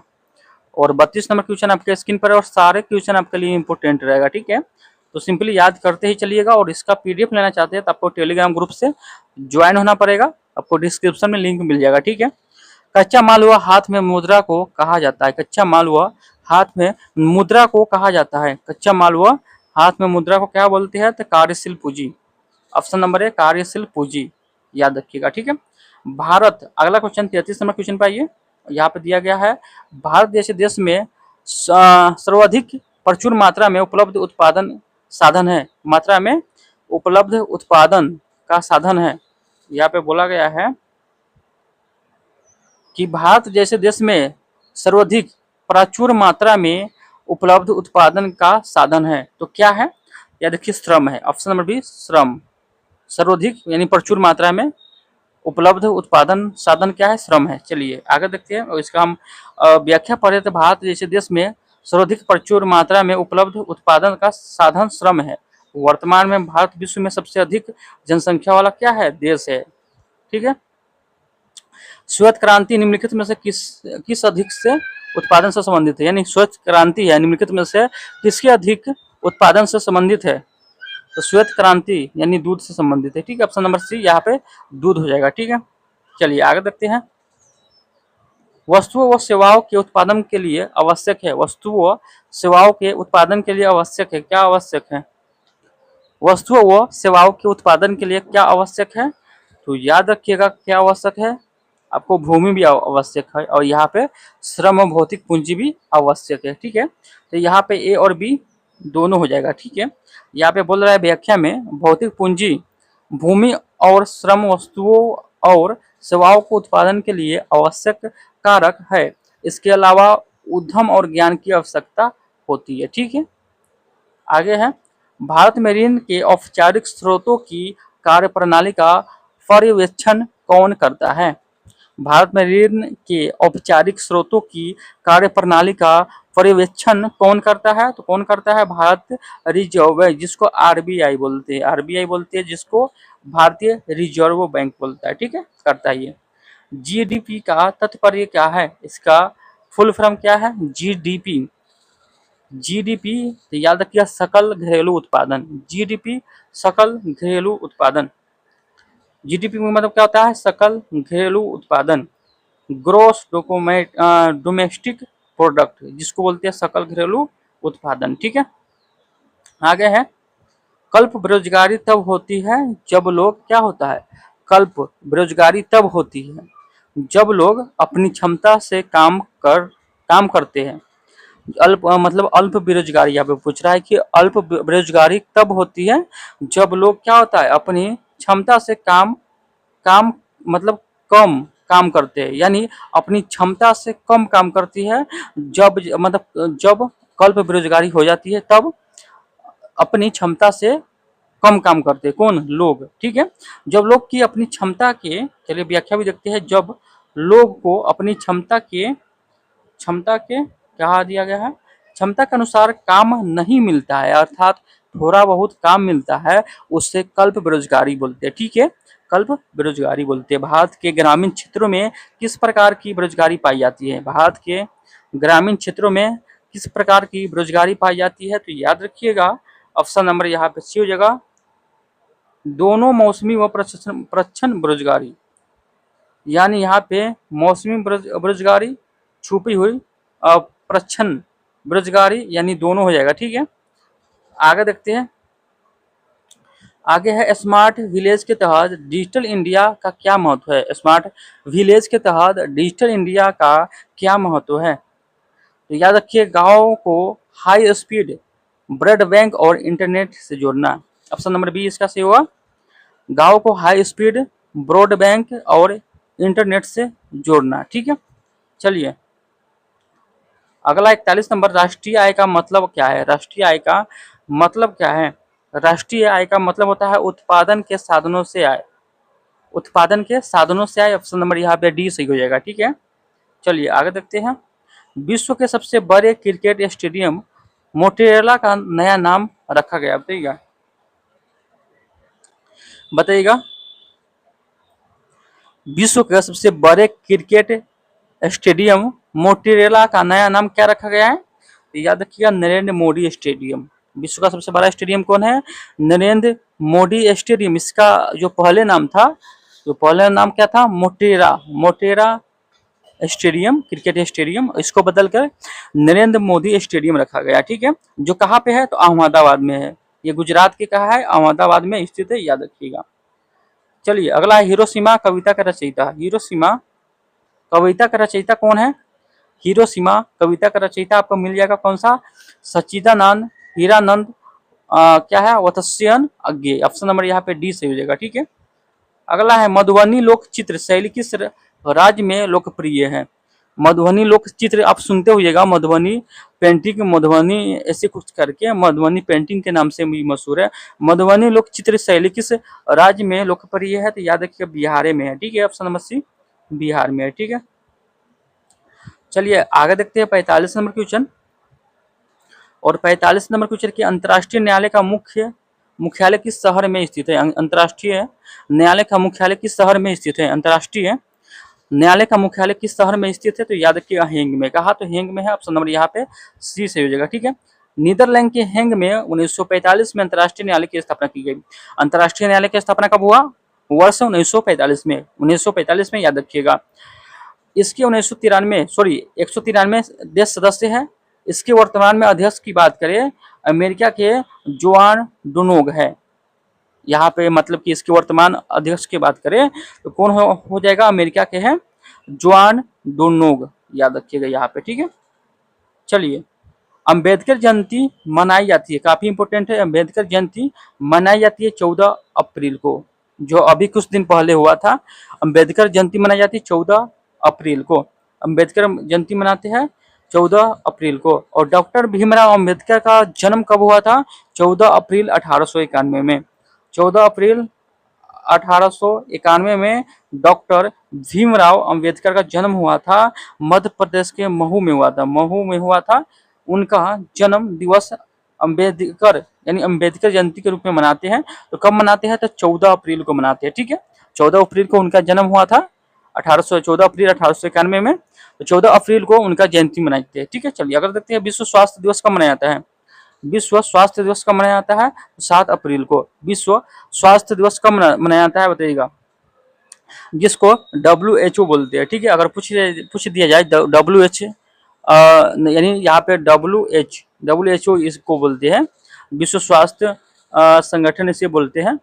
और 32 नंबर क्वेश्चन आपके स्क्रीन पर है, और सारे क्वेश्चन आपके लिए इंपॉर्टेंट रहेगा। ठीक है, तो सिंपली याद करते ही चलिएगा, और इसका पीडीएफ लेना चाहते हैं तो आपको टेलीग्राम ग्रुप से ज्वाइन होना पड़ेगा, आपको डिस्क्रिप्शन में लिंक मिल जाएगा। ठीक है, कच्चा माल व हाथ में मुद्रा को कहा जाता है। कच्चा माल व हाथ में मुद्रा को कहा जाता है। कच्चा माल व हाथ में मुद्रा को क्या बोलते हैं? तो कार्यशील पूंजी। ऑप्शन नंबर है कार्यशील पूंजी, याद रखिएगा। ठीक है, भारत, अगला क्वेश्चन 33 नंबर क्वेश्चन पे आइए। यहाँ पे दिया गया है, भारत जैसे देश में सर्वाधिक प्रचुर मात्रा में उपलब्ध उत्पादन साधन है। मात्रा में उपलब्ध उत्पादन का साधन है। यहाँ पे बोला गया है कि भारत जैसे देश में सर्वाधिक प्रचुर मात्रा में उपलब्ध उत्पादन का साधन है, तो क्या है? या देखिए श्रम है। ऑप्शन नंबर बी श्रम। सर्वाधिक यानी प्रचुर मात्रा में उपलब्ध उत्पादन साधन क्या है? श्रम है। चलिए आगे देखते हैं, और इसका हम व्याख्या पढ़े तो भारत जैसे देश में सर्वाधिक प्रचुर मात्रा में उपलब्ध उत्पादन का साधन श्रम है। वर्तमान में भारत विश्व में सबसे अधिक जनसंख्या वाला क्या है? देश है। ठीक है, श्वेत क्रांति निम्नलिखित में से किस अधिक से उत्पादन से संबंधित है? यानी श्वेत क्रांति है निम्नलिखित में से किसके अधिक उत्पादन से संबंधित है? तो श्वेत क्रांति यानी दूध से संबंधित है। ठीक है, ऑप्शन नंबर सी यहाँ पे दूध हो जाएगा। ठीक है, चलिए आगे देखते हैं। वस्तुओं व सेवाओं के उत्पादन के लिए आवश्यक है। वस्तुओं व सेवाओं के उत्पादन के लिए आवश्यक है, क्या आवश्यक है? वस्तुओं व सेवाओं के उत्पादन के लिए क्या आवश्यक है? तो याद रखिएगा क्या आवश्यक है? आपको भूमि भी आवश्यक है, और यहाँ पे श्रम और भौतिक पूंजी भी आवश्यक है। ठीक है, तो यहाँ पे ए और बी दोनों हो जाएगा। ठीक है, यहाँ पे बोल रहा है व्याख्या में, भौतिक पूंजी भूमि और श्रम वस्तुओं और सेवाओं को उत्पादन के लिए आवश्यक कारक है। इसके अलावा उद्यम और ज्ञान की आवश्यकता होती है। ठीक है, आगे है, भारत में ऋण के औपचारिक स्रोतों की कार्यप्रणाली का पर्यवेक्षण कौन करता है? भारत में ऋण के औपचारिक स्रोतों की कार्यप्रणाली का पर्यवेक्षण कौन करता है? तो कौन करता है? भारत रिजर्व बैंक, जिसको आरबीआई बोलते हैं। आरबीआई बोलते हैं जिसको भारतीय रिजर्व बैंक बोलता है। ठीक है, करता है ये। जीडीपी का तात्पर्य क्या है? इसका फुल फॉर्म क्या है? जीडीपी। जीडीपी तो याद रखिए सकल घरेलू उत्पादन। जीडीपी सकल घरेलू उत्पादन। जीडीपी में मतलब क्या होता है? सकल घरेलू उत्पादन, ग्रोस डोमेस्टिक प्रोडक्ट, जिसको बोलते हैं सकल घरेलू उत्पादन। ठीक है, आगे है, कल्प बेरोजगारी तब होती है जब लोग, क्या होता है? कल्प बेरोजगारी तब होती है जब लोग अपनी क्षमता से काम करते हैं। अल्प मतलब अल्प बेरोजगारी यहाँ पे पूछ रहा है कि अल्प बेरोजगारी तब होती है जब लोग, क्या होता है? अपनी क्षमता से काम काम मतलब कम काम करते हैं, यानी अपनी क्षमता से कम काम करती है। जब मतलब जब कल्प बेरोजगारी हो जाती है तब अपनी क्षमता से कम काम करते हैं। कौन? लोग। ठीक है, जब लोग की अपनी क्षमता के, चलिए व्याख्या भी देखते हैं, जब लोग को अपनी क्षमता के कहा दिया गया है, क्षमता के अनुसार काम नहीं मिलता है, अर्थात थोड़ा बहुत काम मिलता है, उससे कल्प बेरोजगारी बोलते हैं। ठीक है, कल्प बेरोजगारी बोलते हैं। भारत के ग्रामीण क्षेत्रों में किस प्रकार की बेरोजगारी पाई जाती है? भारत के ग्रामीण क्षेत्रों में किस प्रकार की बेरोजगारी पाई जाती है? तो याद रखिएगा ऑप्शन नंबर यहाँ पे सी हो जाएगा, दोनों मौसमी व प्रच्छन्न बेरोजगारी। यानी यहाँ पे मौसमी बेरोजगारी, छुपी हुई प्रच्छन्न बेरोजगारी, यानी दोनों हो जाएगा। ठीक है, आगे देखते हैं। आगे है, स्मार्ट विलेज के तहत डिजिटल इंडिया का क्या महत्व है? स्मार्ट विलेज के तहत डिजिटल इंडिया का क्या महत्व है? तो याद रखिए, गाँव को हाई स्पीड ब्रॉडबैंड और इंटरनेट से जोड़ना। ऑप्शन नंबर बी इसका सही होगा, गाँव को हाई स्पीड ब्रॉडबैंड और इंटरनेट से जोड़ना। ठीक है, चलिए अगला 41 नंबर, राष्ट्रीय आय का मतलब क्या है? राष्ट्रीय आय का मतलब क्या है? राष्ट्रीय आय का मतलब होता है उत्पादन के साधनों से आय। उत्पादन के साधनों से आय, ऑप्शन नंबर यहाँ पे डी सही हो जाएगा। ठीक है, चलिए आगे देखते हैं। विश्व के सबसे बड़े क्रिकेट स्टेडियम मोटेरा का नया नाम रखा गया, बताइएगा बताइएगा। विश्व के सबसे बड़े क्रिकेट स्टेडियम मोटेरेला का नया नाम क्या रखा गया है? तो याद रखिएगा, नरेंद्र मोदी स्टेडियम। विश्व का सबसे बड़ा स्टेडियम कौन है? नरेंद्र मोदी स्टेडियम। इसका जो पहले नाम था, जो पहले नाम क्या था? Motera, Motera stadium, cricket stadium. इसको बदलकर नरेंद्र मोदी स्टेडियम रखा गया। ठीक है, जो कहाँ पे है? तो अहमदाबाद में है। ये गुजरात के कहा है? अहमदाबाद में स्थित है, याद रखिएगा। चलिए अगला है हिरोशिमा कविता का रचयिता। हिरोशिमा कविता का रचयिता कौन है? हिरोशिमा कविता का रचयिता आपको मिल जाएगा कौन सा? सच्चिदानंद हीरानंद क्या है? वत्स्यन अज्ञे। ऑप्शन नंबर यहाँ पे डी से हो जाएगा। ठीक है, अगला है मधुबनी लोक चित्र शैली किस राज्य में लोकप्रिय है? मधुबनी लोक चित्र आप सुनते होइएगा, मधुबनी पेंटिंग, मधुबनी ऐसे कुछ करके मधुबनी पेंटिंग के नाम से भी मशहूर है। मधुबनी लोक चित्र शैली किस राज्य में लोकप्रिय है? तो याद रखिए बिहार में है। ठीक है, ऑप्शन नंबर सी बिहार में है। ठीक है, चलिए आगे देखते हैं 45 नंबर क्वेश्चन। और 45 नंबर क्वेश्चन की अंतर्राष्ट्रीय न्यायालय का मुख्यालय किस शहर में स्थित है? अंतर्राष्ट्रीय न्यायालय का मुख्यालय किस शहर में स्थित है? अंतर्राष्ट्रीय न्यायालय का मुख्यालय किस शहर में स्थित है? तो याद रखिएगा हेंग में। कहा? तो हेंग में है, ऑप्शन नंबर यहाँ पे सी से हो जाएगा। ठीक है, नीदरलैंड के हेंग में 1945 में अंतर्राष्ट्रीय न्यायालय की स्थापना की गई। अंतर्राष्ट्रीय न्यायालय की स्थापना कब हुआ? वर्ष 1945 में, 1945 में, याद रखिएगा। इसके 193 देश सदस्य है। इसके वर्तमान में अध्यक्ष की बात करें, अमेरिका के जोआन डोनोग है। यहाँ पे मतलब कि इसके वर्तमान अध्यक्ष की बात करें तो कौन हो जाएगा? अमेरिका के हैं जोआन डोनोग, याद रखिएगा यहाँ पे। ठीक है, चलिए अंबेडकर जयंती मनाई जाती है, काफी इंपोर्टेंट है। अंबेडकर जयंती मनाई जाती है 14 अप्रैल को, जो अभी कुछ दिन पहले हुआ था। अंबेडकर जयंती मनाई जाती है 14 अप्रैल को। अंबेडकर जयंती मनाते हैं 14 अप्रैल को। और डॉक्टर भीमराव अंबेडकर का जन्म कब हुआ था? 14 अप्रैल 1891 में। 14 अप्रैल 1891 में डॉक्टर भीमराव अंबेडकर का जन्म हुआ था। मध्य प्रदेश के महू में हुआ था, महू में हुआ था। उनका जन्म दिवस अंबेडकर यानी अंबेडकर जयंती के रूप में मनाते हैं। तो कब मनाते हैं? तो 14 अप्रैल को मनाते हैं। ठीक है, 14 अप्रैल को उनका जन्म हुआ था 14 अप्रैल 1891 में। तो 14 अप्रैल को उनका जयंती मनाते हैं। ठीक है, चलिए अगर देखते हैं विश्व स्वास्थ्य दिवस कब मनाया जाता है? विश्व स्वास्थ्य दिवस कब मनाया जाता है? 7 अप्रैल को विश्व स्वास्थ्य दिवस कब मनाया जाता है, बताइएगा। जिसको WHO बोलते हैं। ठीक है, अगर पूछ दिया जाए WHO यानी यहाँ पे WHO इसको बोलते हैं, विश्व स्वास्थ्य संगठन इसे बोलते हैं।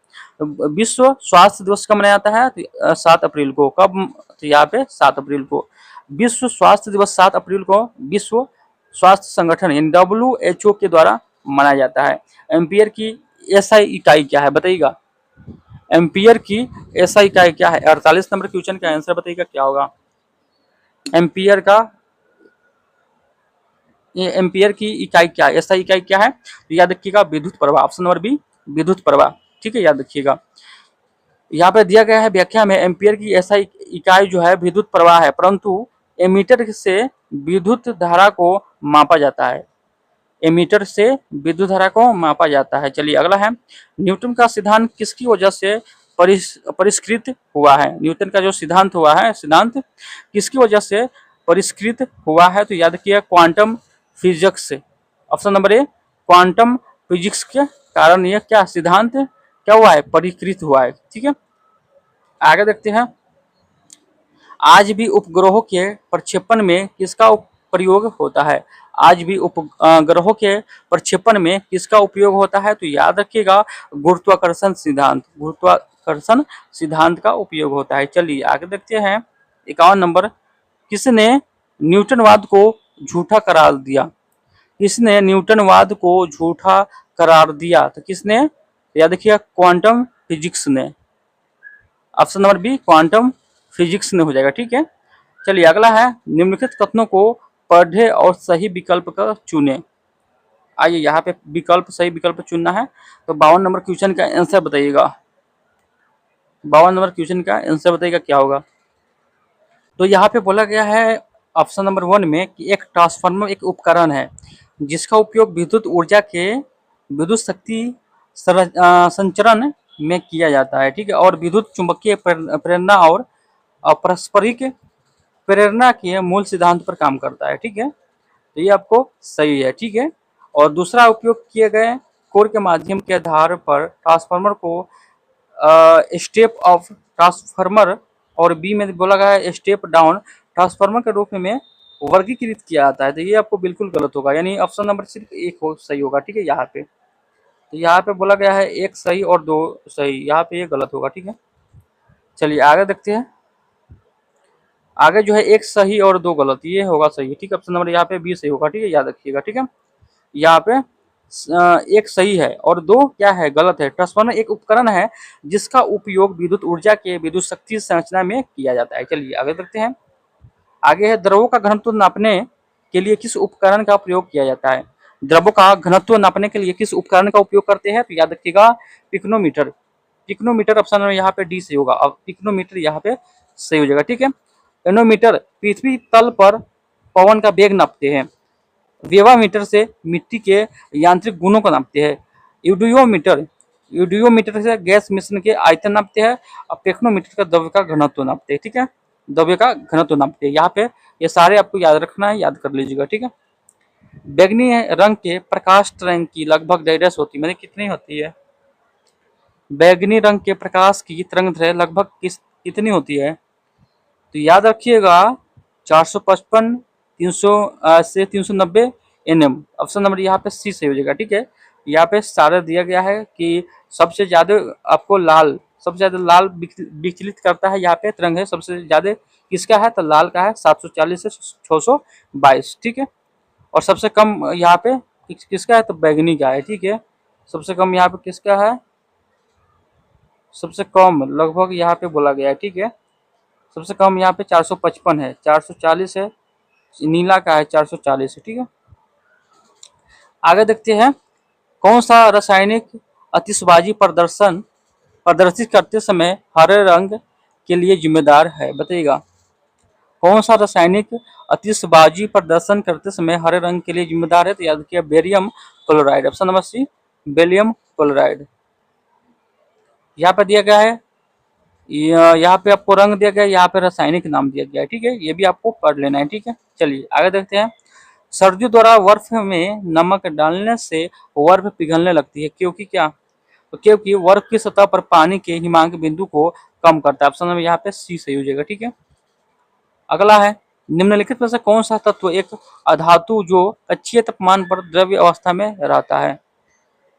विश्व स्वास्थ्य दिवस कब मनाया जाता है? 7 अप्रैल को। कब? तो यहाँ पे 7 अप्रैल को। विश्व स्वास्थ्य दिवस 7 अप्रैल को विश्व स्वास्थ्य संगठन यानी WHO के द्वारा मनाया जाता है। एम्पियर की SI इकाई क्या है, बताइएगा। एम्पियर की SI इकाई क्या है? 48 नंबर क्वेश्चन का आंसर बताइएगा क्या होगा। एम्पियर का एम्पियर की इकाई क्या है? SI इकाई क्या है? तो याद रखिएगा विद्युत प्रवाह, ऑप्शन नंबर बी विद्युत प्रवाह। ठीक है, याद रखिएगा। यहाँ पे दिया गया है व्याख्या में एम्पियर की SI इकाई जो है विद्युत प्रवाह है, परंतु एमीटर से विद्युत धारा को मापा जाता है। एमीटर से विद्युत धारा को मापा जाता है। चलिए अगला है न्यूटन का सिद्धांत किसकी वजह से परिष्कृत हुआ है? न्यूटन का जो सिद्धांत हुआ है, सिद्धांत किसकी वजह से परिष्कृत हुआ है? तो याद किया क्वांटम फिजिक्स से। ऑप्शन नंबर ए क्वांटम फिजिक्स के कारण यह क्या सिद्धांत क्या हुआ है? परिष्कृत हुआ है। ठीक है, आगे देखते हैं। आज भी उपग्रहों के प्रक्षेपण में किसका प्रयोग होता है? आज भी उपग्रहों के प्रक्षेपण में किसका उपयोग होता है? तो याद रखिएगा गुरुत्वाकर्षण सिद्धांत, गुरुत्वाकर्षण सिद्धांत का उपयोग होता है। चलिए आगे देखते हैं 51 नंबर। किसने न्यूटनवाद को झूठा करार दिया? किसने न्यूटनवाद को झूठा करार दिया? तो किसने? याद रखिएगा क्वांटम फिजिक्स ने। Option number B quantum physics में हो जाएगा। ठीक है, चलिए अगला है निम्नलिखित कथनों को पढ़े और सही विकल्प का चुने। आइए यहाँ पे सही विकल्प चुनना है। तो 52 नंबर क्वेश्चन का आंसर बताइएगा। 52 नंबर क्वेश्चन का आंसर बताइएगा क्या होगा। तो यहाँ पे बोला गया है ऑप्शन नंबर 1 में कि एक ट्रांसफार्मर एक उपकरण है जिसका उपयोग विद्युत ऊर्जा के विद्युत शक्ति संचरण में किया जाता है, ठीक है, और विद्युत चुंबकीय प्रेरणा और पारस्परिक प्रेरणा के मूल सिद्धांत पर काम करता है, ठीक है। तो ये आपको सही है, ठीक है। और दूसरा, उपयोग किए गए कोर के माध्यम के आधार पर ट्रांसफार्मर को स्टेप ऑफ ट्रांसफार्मर और बी में बोला गया है स्टेप डाउन ट्रांसफार्मर के रूप में वर्गीकृत किया जाता है। तो ये आपको बिल्कुल गलत होगा, यानी ऑप्शन नंबर सिर्फ एक सही होगा, ठीक है। यहाँ पे तो यहाँ पे बोला गया है एक सही और दो सही, यहाँ पे ये गलत होगा, ठीक है। चलिए आगे देखते हैं। आगे जो है एक सही और दो गलत, ये होगा सही, ठीक है। ऑप्शन नंबर यहाँ पे बी सही होगा, ठीक है, याद रखिएगा, ठीक है। यहाँ पे एक सही है और दो क्या है, गलत है। ट्रांसफार्मर एक उपकरण है जिसका उपयोग विद्युत ऊर्जा के विद्युत शक्ति संरचना में किया जाता है। चलिए आगे देखते हैं। आगे है द्रवों का घनत्व नापने के लिए किस उपकरण का प्रयोग किया जाता है। द्रवों का घनत्व नापने के लिए किस उपकरण का उपयोग करते हैं, तो याद रखिएगा पिक्नोमीटर। पिक्नोमीटर ऑप्शन यहाँ पे डी सही होगा। अब पिक्नोमीटर यहाँ पे सही हो जाएगा, ठीक है। एनोमीटर पृथ्वी तल पर पवन का वेग नापते हैं। वेवामीटर से मिट्टी के यांत्रिक गुणों को नापते हैं। यूडियोमीटर से गैस मिश्रण के आयतन नापते हैं। और टेक्नोमीटर का द्रव्य का घनत्व नापते हैं, ठीक है, द्रव्य का घनत्व नापते हैं। यहाँ पे ये सारे आपको याद रखना है, याद कर लीजिएगा, ठीक है। बैगनी रंग के प्रकाश तरंग की लगभग रेडियस होती है, मतलब कितनी होती है। बैगनी रंग के प्रकाश की तरंग दैर्घ्य लगभग कितनी होती है, तो याद रखिएगा 455 300 से 390 nm। ऑप्शन नंबर यहाँ पे सी सही हो जाएगा, ठीक है। यहाँ पे सारा दिया गया है कि सबसे ज्यादा आपको सबसे ज्यादा लाल विचलित करता है यहाँ पे तरंग है, सबसे ज्यादा किसका है, तो लाल का है 740 से 622, ठीक है। और सबसे कम यहाँ पे किसका है, तो बैगनी का है, ठीक है। सबसे कम यहाँ पे किसका है, सबसे कम लगभग यहाँ पे बोला गया है, ठीक है। सबसे कम यहाँ पे 455 है, 440 है, नीला का है 440 है, ठीक है। आगे देखते हैं। कौन सा रासायनिक आतिशबाजी प्रदर्शित करते समय हरे रंग के लिए जिम्मेदार है, बताइएगा। कौन सा रासायनिक आतिशबाजी प्रदर्शन करते समय हरे रंग के लिए जिम्मेदार है, तो याद रखिए barium chloride. Option number C barium chloride. यहाँ पे दिया गया है, यहाँ पे आपको रंग दिया गया है, यहाँ पे रासायनिक नाम दिया गया है, ठीक है। ये भी आपको पढ़ लेना है, ठीक है। चलिए आगे देखते हैं। सर्दियों द्वारा बर्फ में नमक डालने से बर्फ पिघलने लगती है, क्योंकि क्या, तो क्योंकि बर्फ की सतह पर पानी के हिमांक बिंदु को कम करता है। ऑप्शन नंबर यहाँ पे सी सही हो जाएगा, ठीक है। अगला है निम्नलिखित में से कौन सा तत्व एक अधातु जो अच्छे तापमान पर द्रव्य अवस्था में रहता है,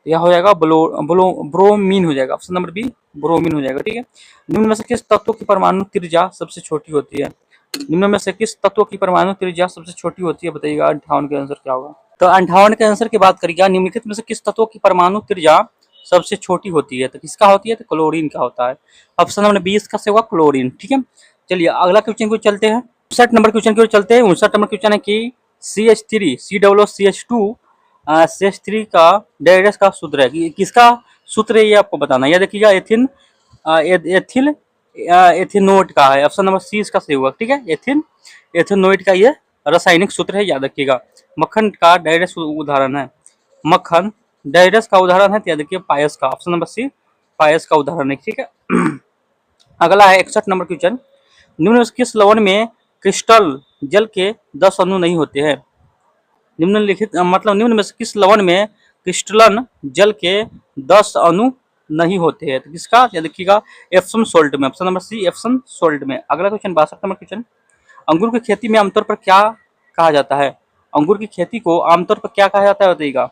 यह हो जाएगा ब्रोमीन हो जाएगा। ऑप्शन नंबर बी ब्रोमीन हो जाएगा, ठीक है। निम्न में से किस तत्व की परमाणु त्रिज्या सबसे छोटी होती है, निम्न में से किस तत्व की परमाणु त्रिज्या सबसे छोटी होती है, बताइएगा। 58 का आंसर क्या होगा, तो 58 के आंसर की बात करिएगा। निम्नलिखित में से किस तत्व की परमाणु त्रिज्या सबसे छोटी होती है, तो किसका होती है, तो क्लोरीन का होता है। ऑप्शन नंबर 20 का से होगा क्लोरीन, ठीक है। चलिए अगला क्वेश्चन को चलते हैं। 59 नंबर क्वेश्चन की ओर चलते हैं। 59 नंबर क्वेश्चन है कि CH3 COOCH2 CH3 का डायरेक्ट का सूत्र है, कि किसका सूत्र है ये आपको बताना है। यह देखिएगा एथिल एथिनोट का है। ऑप्शन नंबर सी इसका सही होगा, ठीक है। एथिनोइड का ये रासायनिक सूत्र है, याद रखिएगा। मक्खन का डायरेक्ट उदाहरण है, मक्खन डायरेक्ट का उदाहरण है, तो याद रखिए पायस का। ऑप्शन नंबर सी पायस का उदाहरण है, ठीक है। अगला है 61 नंबर क्वेश्चन। निम्न में किस लवण में क्रिस्टल जल के 10 अणु नहीं होते हैं, निम्नलिखित मतलब निम्न में से किस लवण में क्रिस्टलन जल के 10 अणु नहीं होते हैं, तो किसका, याद रखिएगा एप्सम सोल्ट में। Option number C Epsom salt में। अगला क्वेश्चन 62 नंबर क्वेश्चन। अंगूर की खेती में आमतौर पर क्या कहा जाता है, अंगूर की खेती को आमतौर पर क्या कहा जाता है, बताइएगा।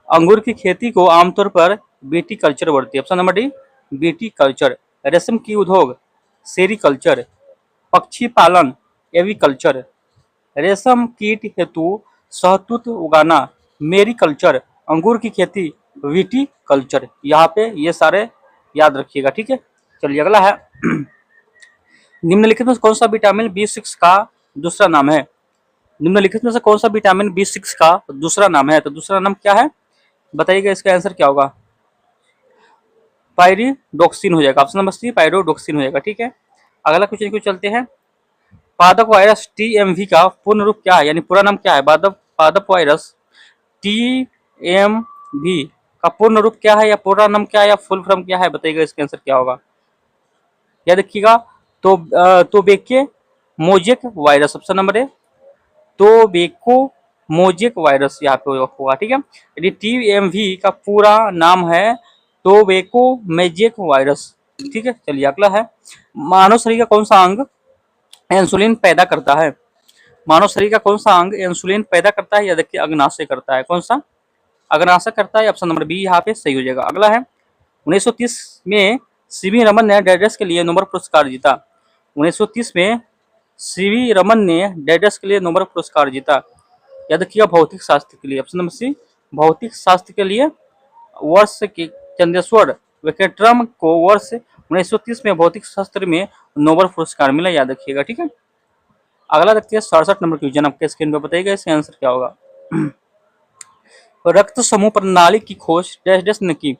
अंगूर की खेती को आमतौर पर बीटी कल्चर बोलते हैं। Option number D BT culture. रेशम की उद्योग सेरीकल्चर। पक्षी पालन एविकल्चर। रेशम कीट हेतु शहतूत उगाना मेरीकल्चर। अंगूर की खेती विटी कल्चर। यहाँ पे ये सारे याद रखिएगा, ठीक है। चलिए अगला है निम्नलिखित में कौन सा विटामिन B6 का दूसरा नाम है, निम्नलिखित में से कौन सा विटामिन B6 का दूसरा नाम है? तो दूसरा नाम क्या है बताइएगा, इसका आंसर क्या होगा? पायरिडोक्सिन हो जाएगा, ऑप्शन नंबर सी पायरिडोक्सिन हो जाएगा। ठीक है, अगला क्वेश्चन को चलते हैं। पादप वायरस TMV का पूर्ण रूप क्या है, यानी पूरा नाम क्या है? पादप पादप वायरस TMV का पूर्ण रूप क्या है, या पूरा नाम क्या है, या फुल फॉर्म क्या है? बताइएगा, इसका आंसर क्या होगा? या देखिएगा, तो बेके mosaic virus option number A, तो बेको मोजेक वायरस यहाँ पे होगा। ठीक है, यदि TMV का पूरा नाम है टोबैको मेजेक वायरस। ठीक है, चलिए अगला है। मानव शरीर का कौन सा अंग इंसुलिन पैदा करता है? मानव शरीर का कौन सा अंग इंसुलिन पैदा करता है? या देखिए अग्नाशय करता है। कौन सा? अग्नाशय करता है, ऑप्शन नंबर बी यहाँ पे सही हो जाएगा। अगला है, 1930 में सीवी रमन ने डेड्रेस के लिए नोबेल पुरस्कार जीता। 1930 में सीवी रमन ने डेड्रेस के लिए नोबेल पुरस्कार जीता। याद रखिएगा भौतिक शास्त्र के लिए, ऑप्शन नंबर सी भौतिक शास्त्र के लिए। वर्ष के चंदेश्वर वेंकटरमन को वर्ष 1930 में भौतिक शास्त्र में नोबेल पुरस्कार मिला, याद रखिएगा। ठीक है, अगला देखते हैं 67 नंबर क्वेश्चन आपके स्क्रीन पर, बताइएगा इसका आंसर क्या होगा। रक्त समूह प्रणाली की खोज डैश डैश ने की।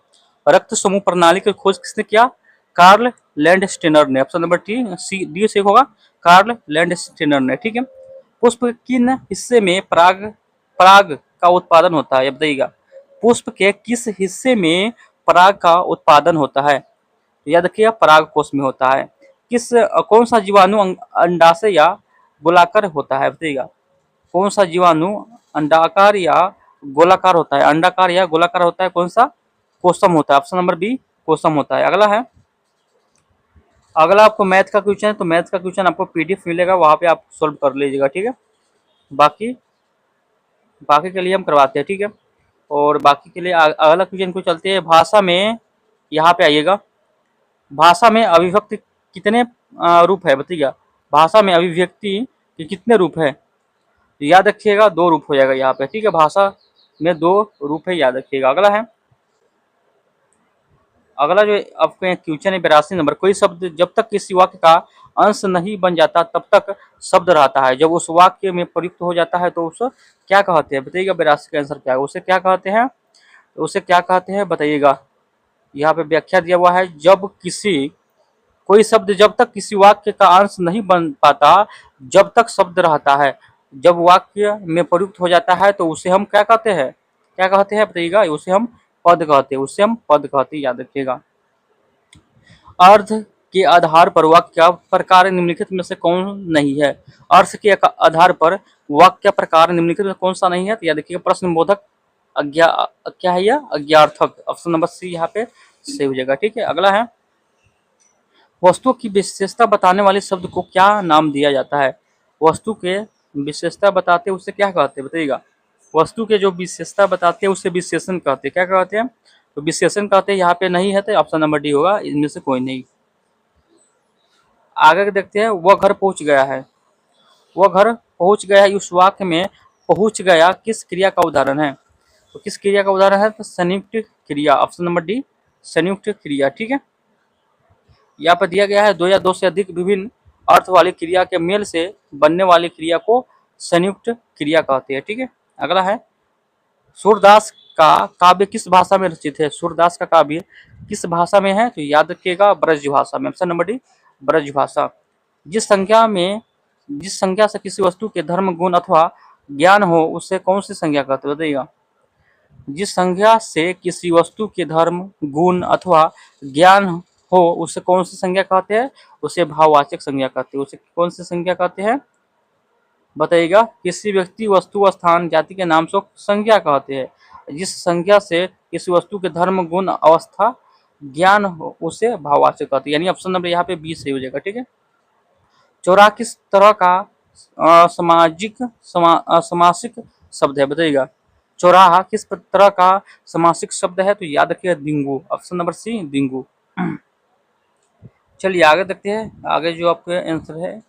रक्त समूह प्रणाली की खोज किसने किया? कार्ल लैंडस्टेनर ने, ऑप्शन नंबर डी से होगा, कार्ल लैंडस्टेनर ने। ठीक है, पुष्प किन हिस्से में पराग पराग का उत्पादन होता है, बताइएगा। पुष्प के किस हिस्से में पराग का उत्पादन होता है? याद रखिएगा पराग कोश में होता है। कौन सा जीवाणु अंडाशय या गोलाकार होता है, बताइएगा। कौन सा जीवाणु अंडाकार या गोलाकार होता है? अंडाकार या गोलाकार होता है? कौन सा? कोसम होता है, ऑप्शन नंबर बी कोसम होता है। अगला है, अगला आपको मैथ का क्वेश्चन है, तो मैथ का क्वेश्चन आपको PDF मिलेगा, वहां पे आप सोल्व कर लीजिएगा। ठीक है, बाकी बाकी के लिए हम करवाते हैं। ठीक है, और बाकी के लिए अगला क्वेश्चन को चलते हैं। भाषा में, यहाँ पे आइएगा, भाषा में अभिव्यक्ति कितने रूप है, बताइएगा। भाषा में अभिव्यक्ति के कितने रूप है? तो याद रखिएगा 2 रूप हो जाएगा यहाँ पे। ठीक है, भाषा में 2 रूप है, याद रखिएगा। अगला है, अगला जो आपके क्वेश्चन है 82 नंबर। कोई शब्द जब तक किसी वाक्य का अंश नहीं बन जाता तब तक शब्द रहता है, जब उस वाक्य में प्रयुक्त हो जाता है तो उसे क्या कहते हैं, बताइएगा। 82 का आंसर क्या है? उसे क्या कहते हैं? तो उसे क्या कहते हैं, बताइएगा। यहाँ पे व्याख्या दिया हुआ है, जब कोई शब्द जब तक किसी वाक्य का अंश नहीं बन पाता जब तक शब्द रहता है, जब वाक्य में प्रयुक्त हो जाता है तो उसे हम क्या कहते हैं? क्या कहते हैं, बताइएगा। उसे हम पद कहते हैं, उसे हम पद कहते हैं, याद रखिएगा। अर्थ के आधार पर वाक्य का प्रकार निम्नलिखित में से कौन नहीं है? अर्थ के आधार पर वाक्य प्रकार निम्नलिखित में कौन सा नहीं है? तो याद रखिएगा प्रश्नबोधक, क्या है यह? अज्ञार्थक, ऑप्शन नंबर सी यहाँ पे सही हो जाएगा। ठीक है, अगला है, वस्तु की विशेषता बताने वाले शब्द को क्या नाम दिया जाता है? वस्तु के विशेषता बताते उसे क्या कहते हैं, बताइएगा। वस्तु के जो विशेषता बताते हैं उसे विशेषण कहते हैं। क्या कहते हैं? तो विशेषण कहते हैं। यहाँ पे नहीं है तो ऑप्शन नंबर डी होगा, इनमें से कोई नहीं। आगे देखते हैं, वह घर पहुंच गया है। वह घर पहुंच गया है, उस वाक्य में पहुंच गया किस क्रिया का उदाहरण है? तो किस क्रिया का उदाहरण है? तो संयुक्त क्रिया, ऑप्शन नंबर डी संयुक्त क्रिया। ठीक है, यहाँ पर दिया गया है, 2 या 2 से अधिक विभिन्न अर्थ वाली क्रिया के मेल से बनने वाली क्रिया को संयुक्त क्रिया कहते हैं। ठीक है, अगला है, सूरदास का काव्य किस भाषा में रचित है? सूरदास का काव्य किस भाषा में है? तो याद रखिएगा ब्रज भाषा में, ऑप्शन नंबर डी ब्रज भाषा। जिस संख्या से किसी वस्तु के धर्म गुण अथवा ज्ञान हो उसे कौन सी संख्या कहते हैं, बताइएगा। जिस संख्या से किसी वस्तु के धर्म गुण अथवा ज्ञान हो उसे कौन सी संज्ञा कहते हैं? उसे भाववाचक संज्ञा कहते हैं। उसे कौन सी संज्ञा कहते हैं, बताइएगा। किसी व्यक्ति वस्तु स्थान जाति के नाम से संज्ञा कहते हैं। जिस संज्ञा से किसी वस्तु के धर्म गुण अवस्था ज्ञान हो उसे भाववाचक कहते हैं, यानी ऑप्शन नंबर यहाँ पे 20 सही हो जाएगा। ठीक है, चौराहा किस तरह का समासिक शब्द है, बताइएगा। चौराहा किस तरह का समासिक शब्द है? तो याद रखिएगा दिंगू, ऑप्शन नंबर सी दिंगू। चलिए आगे देखते हैं, आगे जो आपका आंसर है।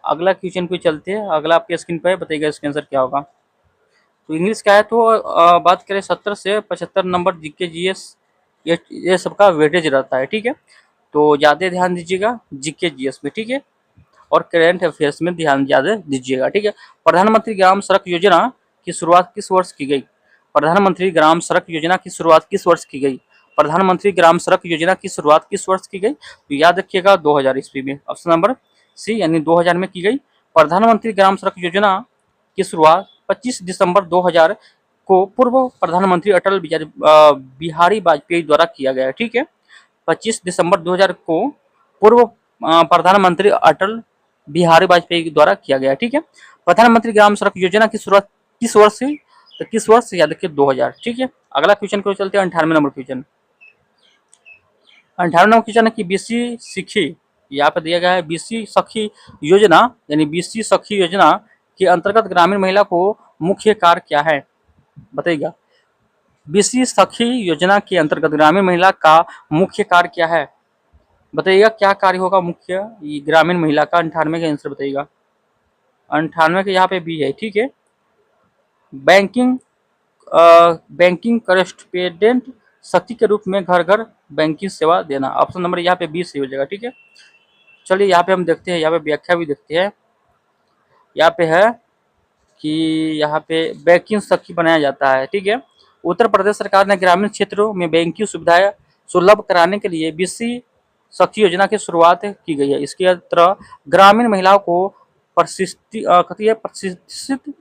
अगला क्वेश्चन पे चलते हैं, अगला आपके स्क्रीन पर है, बताइएगा इसका आंसर क्या होगा। तो इंग्लिश का है, तो बात करें 70 से 75 नंबर जीके जीएस ये सबका वेटेज रहता है। ठीक है, तो ज़्यादा ध्यान दीजिएगा जीके जीएस में। ठीक है, और करेंट अफेयर्स में ध्यान ज़्यादा दीजिएगा, ठीक है। प्रधानमंत्री ग्राम सड़क योजना की शुरुआत किस वर्ष की गई? प्रधानमंत्री ग्राम सड़क योजना की शुरुआत किस वर्ष की गई? प्रधानमंत्री ग्राम सड़क योजना की शुरुआत किस वर्ष की गई? तो याद रखिएगा 2000 ईस्वी में। ऑप्शन नंबर सी यानी 2000 में की गई। प्रधानमंत्री ग्राम सड़क योजना की शुरुआत 25 दिसंबर 2000 को पूर्व प्रधानमंत्री अटल बिहारी वाजपेयी द्वारा किया गया, ठीक है। 25 दिसंबर 2000 को पूर्व प्रधानमंत्री अटल बिहारी वाजपेयी द्वारा किया गया, ठीक है। प्रधानमंत्री ग्राम सड़क योजना की शुरुआत किस वर्ष हुई? तो किस वर्ष? याद रखिए 2000, ठीक है। अगला क्वेश्चन को चलते हैं 98 नंबर क्वेश्चन। 98 नंबर क्वेश्चन है कि बीसी सखी, यहाँ पे दिया गया है बीसी सखी योजना यानी बीसी सखी योजना के अंतर्गत ग्रामीण महिला को मुख्य कार्य क्या है? बताइएगा। बीसी सखी योजना के अंतर्गत ग्रामीण महिला का मुख्य कार्य क्या है? बताइएगा क्या कार्य होगा मुख्य ग्रामीण महिला का? 98 का आंसर बताइएगा। 98 के यहाँ पे बी है, ठीक है। बैंकिंग बैंकिंग करेस्पोंडेंट शक्ति के रूप में घर घर बैंकिंग सेवा देना। ऑप्शन नंबर यहाँ पे बी सही हो जाएगा, ठीक है। चलिए यहाँ पे हम देखते हैं, यहाँ पे व्याख्या भी देखते हैं। यहाँ पे है कि यहाँ पे बैंकिंग सखी बनाया जाता है, ठीक है। उत्तर प्रदेश सरकार ने ग्रामीण क्षेत्रों में बैंकिंग सुविधाएं सुलभ कराने के लिए बीसी सखी योजना की शुरुआत की गई है। इसके तरह ग्रामीण महिलाओं को प्रशिक्षित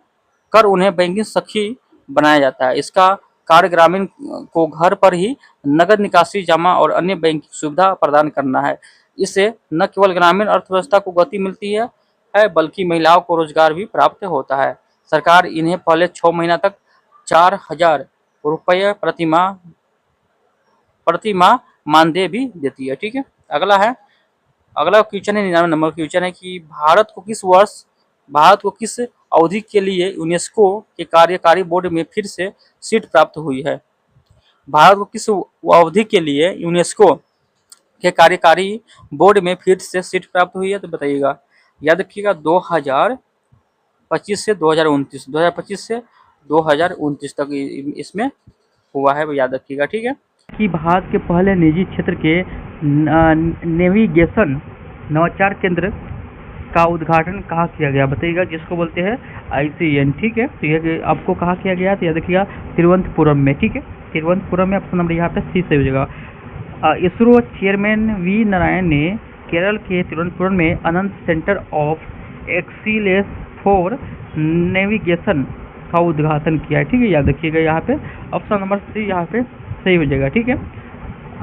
कर उन्हें बैंकिंग सखी बनाया जाता है। इसका कार्य ग्रामीण को घर पर ही नगद निकासी, जमा और अन्य बैंकिंग सुविधा प्रदान करना है। इससे न केवल ग्रामीण अर्थव्यवस्था को गति मिलती है बल्कि महिलाओं को रोजगार भी प्राप्त होता है। सरकार इन्हें पहले 6 महीना तक 4000 रुपये प्रतिमाह मानदेय भी देती है, ठीक है। अगला क्वेश्चन है 99 नंबर क्वेश्चन है कि भारत को किस अवधि के लिए यूनेस्को के कार्यकारी बोर्ड में फिर से सीट प्राप्त हुई है? भारत को किस अवधि के लिए यूनेस्को के कार्यकारी बोर्ड में फिर से सीट प्राप्त हुई है? तो बताइएगा। याद रखिएगा 2025 से 2029, 2025 से 2029 तक इसमें हुआ है, वो याद रखिएगा, ठीक है। कि भारत के पहले निजी क्षेत्र के नेविगेशन नवाचार केंद्र का उद्घाटन कहाँ किया गया? बताइएगा। जिसको बोलते हैं ICN, ठीक है। तो यह आपको कहाँ किया गया? तो याद रखिएगा तिरुवनंतपुरम में, ठीक है। तिरुवनंतपुरम में। ऑप्शन नंबर यहाँ पे सी से हो जाएगा। इसरो चेयरमैन वी नारायण ने केरल के तिरुवनंतपुरम में Anant centre of excellence for navigation का उद्घाटन किया है, ठीक है। याद रखिएगा यहाँ पे ऑप्शन नंबर सी यहाँ पे सही हो जाएगा, ठीक है।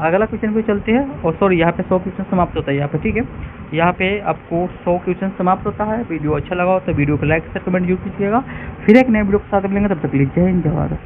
अगला क्वेश्चन पे चलते हैं। और सॉरी, यहाँ पे 100 क्वेश्चन समाप्त होता है यहाँ पे, ठीक है। यहाँ पे आपको 100 क्वेश्चन समाप्त होता है। वीडियो अच्छा लगा हो तो वीडियो को लाइक शेयर कमेंट जरूर कीजिएगा। फिर एक नए वीडियो के साथ मिलेंगे, तब तक के लिए जय हिंद जय भारत।